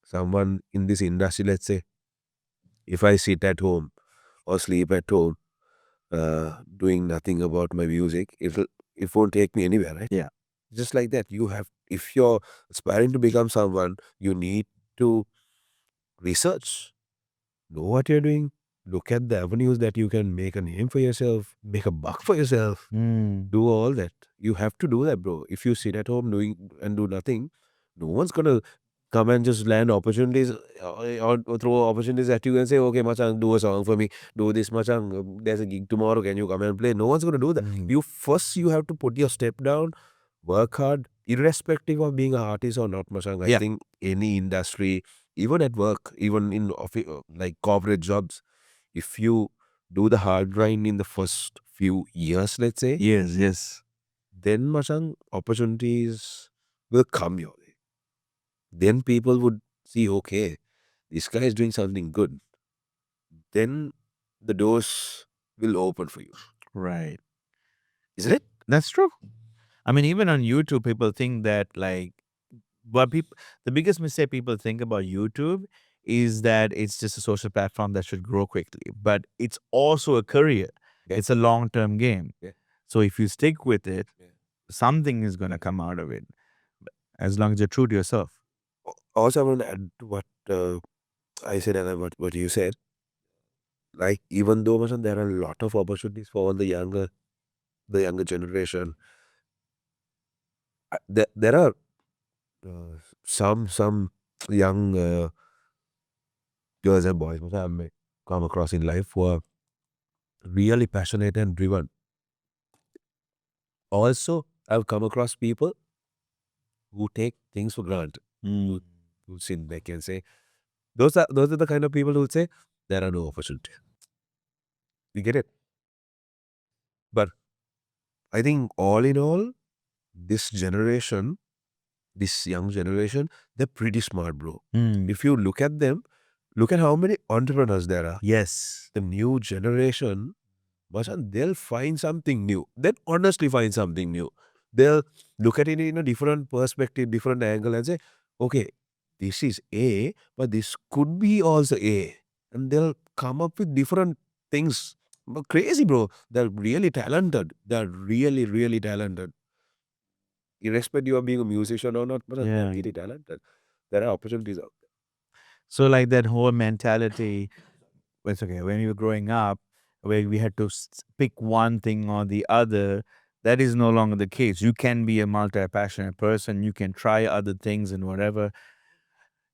someone in this industry. Let's say if I sit at home or sleep at home, doing nothing about my music, it won't take me anywhere, right? Yeah. Just like that, you have, if you're aspiring to become someone, you need to research, know what you're doing, look at the avenues that you can make a name for yourself, make a buck for yourself, do all that. You have to do that, bro. If you sit at home doing and do nothing, no one's gonna come and just land opportunities or throw opportunities at you and say, okay, Machang, do a song for me, do this, Machang, there's a gig tomorrow, can you come and play? No one's gonna do that. You have to put your step down, work hard, irrespective of being an artist or not, Machang. I think any industry, even at work, even in like corporate jobs, if you do the hard grind in the first few years, let's say, Yes. then Machang, opportunities will come your way. Then people would see, okay, this guy is doing something good. Then the doors will open for you. Right. Isn't it? That's true. I mean, even on YouTube, people think that like the biggest mistake people think about YouTube is that it's just a social platform that should grow quickly, but it's also a career. Yeah. It's a long-term game. Yeah. So if you stick with it, Yeah. something is going to come out of it, as long as you're true to yourself. Also, I want to add to what I said and what you said. Like, even though Machang, there are a lot of opportunities for all the younger generation, there are some young girls and boys which I may come across in life who are really passionate and driven. Also, I've come across people who take things for granted. Who sit back and say, those are the kind of people who say there are no opportunities. You get it? But I think all in all, this generation, this young generation, they're pretty smart, bro. If you look at them, look at how many entrepreneurs there are. Yes. The new generation, they'll find something new. They'll honestly find something new. They'll look at it in a different perspective, different angle and say, okay, this is A, but this could be also A. And they'll come up with different things. But crazy, bro. They're really talented. They're really, really talented. Irrespective of being a musician or not, but they're really talented. There are opportunities out there. So like that whole mentality, it's okay. When you were growing up, where we had to pick one thing or the other, that is no longer the case. You can be a multi-passionate person. You can try other things and whatever.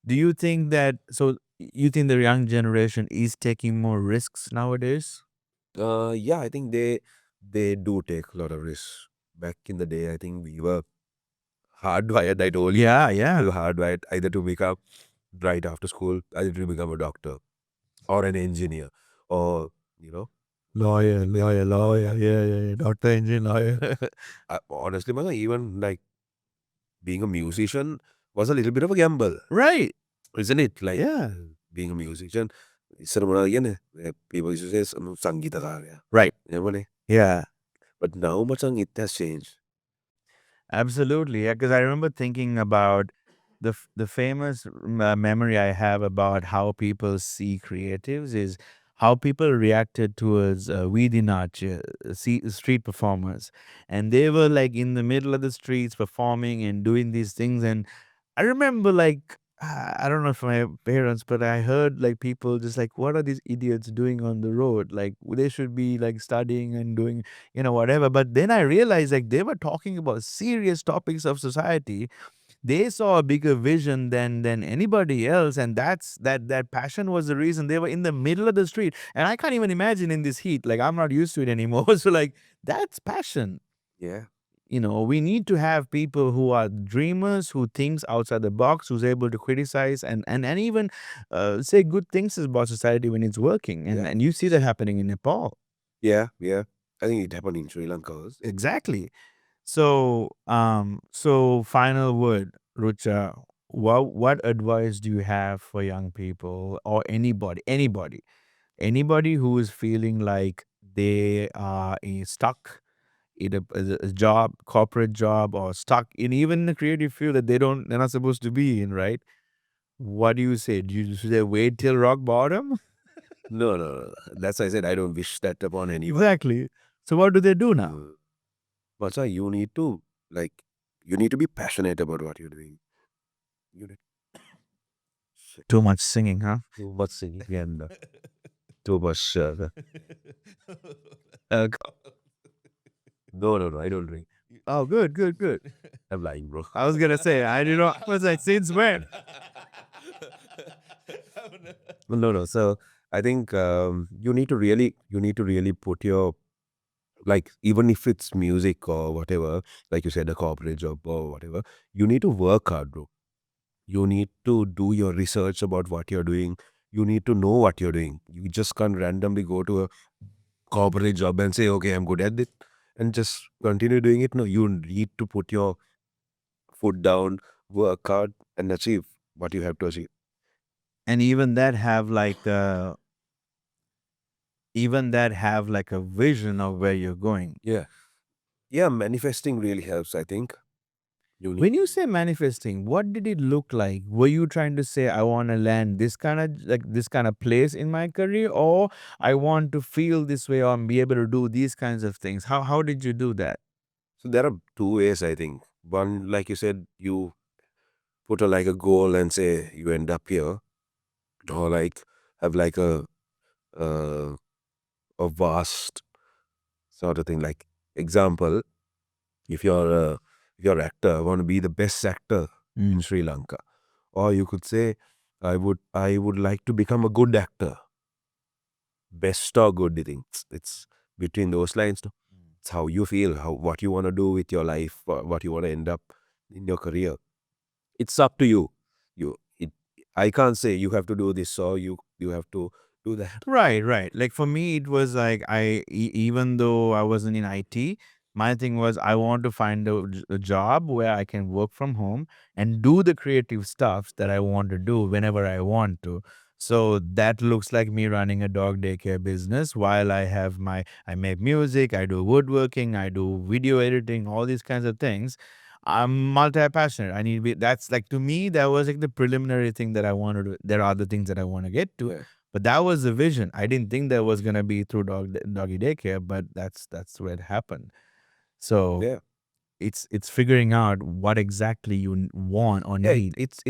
Do you think that, so you think the young generation is taking more risks nowadays? Yeah, I think they do take a lot of risks. Back in the day, I think we were hardwired, I told you. We were hardwired either to become right after school, either to become a doctor or an engineer or, Lawyer. Yeah. Doctor, engineer, lawyer. honestly, even like being a musician was a little bit of a gamble, Right. isn't it? Like Yeah. being a musician, people used to say, Sangeetakar. Right. Yeah. Yeah. But now, it has changed. Absolutely. Yeah, because I remember thinking about the famous memory I have about how people see creatives is how people reacted towards Weedi Nach, street performers, and they were like in the middle of the streets performing and doing these things. And I remember like I don't know if my parents, but I heard like people just like, what are these idiots doing on the road? Like they should be like studying and doing, whatever. But then I realized like they were talking about serious topics of society. They saw a bigger vision than anybody else, and that passion was the reason they were in the middle of the street. And I can't even imagine in this heat. Like I'm not used to it anymore. So like that's passion. Yeah. We need to have people who are dreamers, who thinks outside the box, who's able to criticize and even say good things about society when it's working. And you see that happening in Nepal. Yeah. I think it happened in Sri Lanka also. Exactly. So, so final word, Ruchcha. What advice do you have for young people or anybody who is feeling like they are stuck in a job, corporate job, or stuck in even the creative field that they're not supposed to be in, right? What do you say? Should they wait till rock bottom? No. That's why I said I don't wish that upon anyone. Exactly. So what do they do now? Macha, you need to be passionate about what you're doing. You need Too much singing, huh? too much singing and too much. No, I don't drink. Oh, good. I'm lying, bro. I was gonna say, I was like, since when? No. So I think you need to really put your, like, even if it's music or whatever, like you said, a corporate job or whatever, you need to work hard, bro. You need to do your research about what you're doing. You need to know what you're doing. You just can't randomly go to a corporate job and say, okay, I'm good at it, and just continue doing it. No, you need to put your foot down, work hard, and achieve what you have to achieve. And even that have like a vision of where you're going. Yeah, manifesting really helps, I think. When you say manifesting, what did it look like? Were you trying to say I want to land this kind of place in my career, or I want to feel this way or be able to do these kinds of things? How did you do that? So there are two ways, I think. One, like you said, you put a goal and say you end up here, or like have like a vast sort of thing. Like, example, if you're actor, I want to be the best actor in Sri Lanka, or you could say I would like to become a good actor. Best or good, I think it's between those lines. No? It's how you feel, what you want to do with your life, what you want to end up in your career. It's up to you. I can't say you have to do this or you have to do that. Right. Like for me, it was like even though I wasn't in IT, my thing was I want to find a job where I can work from home and do the creative stuff that I want to do whenever I want to. So that looks like me running a dog daycare business while I make music, I do woodworking, I do video editing, all these kinds of things. I'm multi-passionate. I need to be, that's like, to me, that was like the preliminary thing that I wanted to, there are other things that I want to get to. Yeah. But that was the vision. I didn't think that was gonna be through doggy daycare, but that's where it happened. So Yeah. it's figuring out what exactly you want or Yeah, need. it's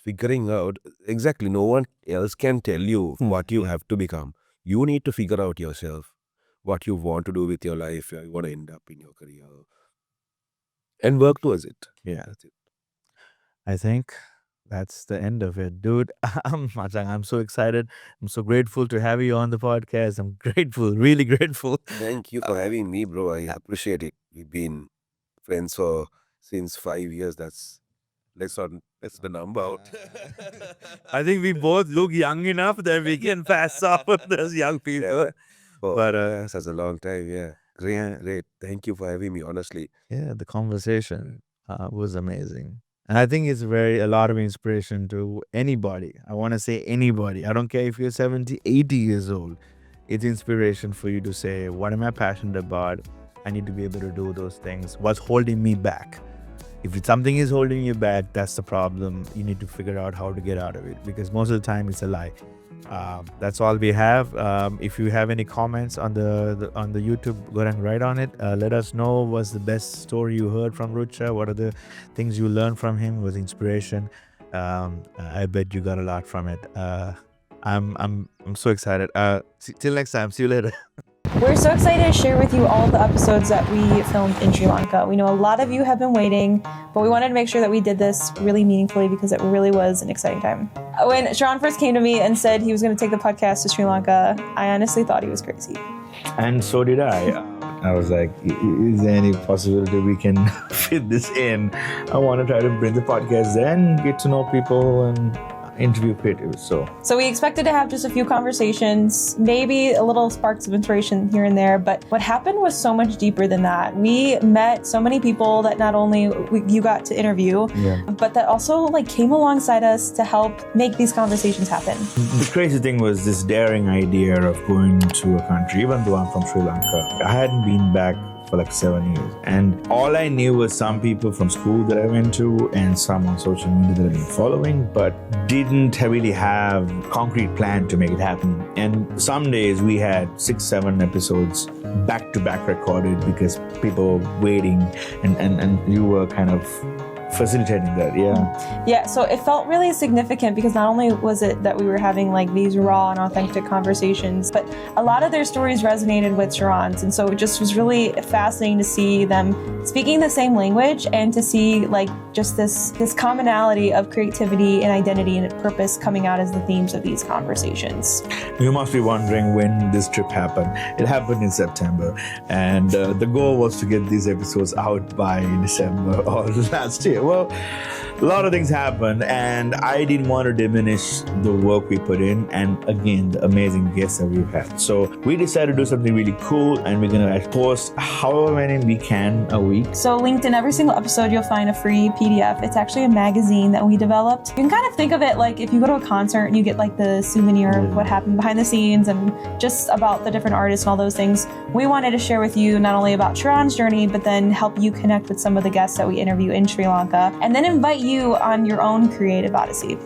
figuring out exactly. No one else can tell you what you have to become. You need to figure out yourself what you want to do with your life, where you want to end up in your career, and work towards it. Yeah. That's it. I think that's the end of it, dude. Machang, I'm so excited. I'm so grateful to have you on the podcast. I'm grateful, really grateful. Thank you for having me, bro. I appreciate it. We've been friends since 5 years. That's the number out. I think we both look young enough that we can pass off those young people. Yeah. But such a long time. Yeah. Great. Thank you for having me, honestly. yeah, the conversation was amazing. And I think it's a lot of inspiration to anybody. I want to say anybody. I don't care if you're 70, 80 years old. It's inspiration for you to say, what am I passionate about? I need to be able to do those things. What's holding me back? If something is holding you back, that's the problem. You need to figure out how to get out of it, because most of the time it's a lie. That's all we have. If you have any comments on the YouTube, go ahead and write on it. Let us know what's the best story you heard from Ruchcha. What are the things you learned from him? Was inspiration? I bet you got a lot from it. I'm so excited. Till next time. See you later. We're so excited to share with you all the episodes that we filmed in Sri Lanka. We know a lot of you have been waiting, but we wanted to make sure that we did this really meaningfully because it really was an exciting time. When Sharon first came to me and said he was going to take the podcast to Sri Lanka, I honestly thought he was crazy. And so did I. I was like, is there any possibility we can fit this in? I want to try to bring the podcast there and get to know people. And interview creatives. So we expected to have just a few conversations, maybe a little sparks of inspiration here and there, but what happened was so much deeper than that. We met so many people that not only you got to interview, but that also like came alongside us to help make these conversations happen. The crazy thing was this daring idea of going to a country, even though I'm from Sri Lanka. I hadn't been back for like 7 years. And all I knew was some people from school that I went to and some on social media that I've been following, but didn't really have a concrete plan to make it happen. And some days we had 6-7 episodes back to back recorded because people were waiting and you were kind of facilitating that. Yeah, so it felt really significant because not only was it that we were having like these raw and authentic conversations, but a lot of their stories resonated with Sharon's, and so it just was really fascinating to see them speaking the same language and to see like just this commonality of creativity and identity and purpose coming out as the themes of these conversations. You must be wondering when this trip happened. It happened in September, and the goal was to get these episodes out by December or last year. Well, a lot of things happened, and I didn't want to diminish the work we put in and again the amazing guests that we've had. So we decided to do something really cool, and we're gonna post however many we can a week. So linked in every single episode you'll find a free PDF. It's actually a magazine that we developed. You can kind of think of it like if you go to a concert and you get like the souvenir of what happened behind the scenes and just about the different artists and all those things. We wanted to share with you not only about Sharon's journey, but then help you connect with some of the guests that we interview in Sri Lanka, and then invite you on your own creative odyssey.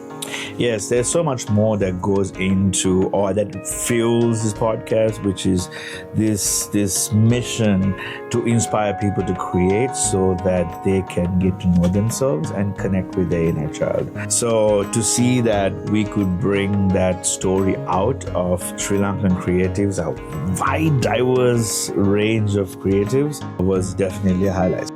Yes, there's so much more that goes into or that fuels this podcast, which is this mission to inspire people to create so that they can get to know themselves and connect with their inner child. So to see that we could bring that story out of Sri Lankan creatives, a wide, diverse range of creatives, was definitely a highlight.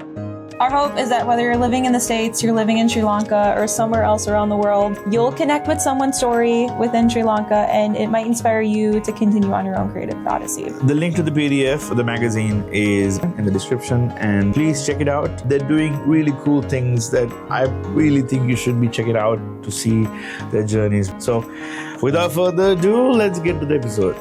Our hope is that whether you're living in the States, you're living in Sri Lanka, or somewhere else around the world, you'll connect with someone's story within Sri Lanka, and it might inspire you to continue on your own creative odyssey. The link to the PDF of the magazine is in the description, and please check it out. They're doing really cool things that I really think you should be checking out to see their journeys. So without further ado, let's get to the episode.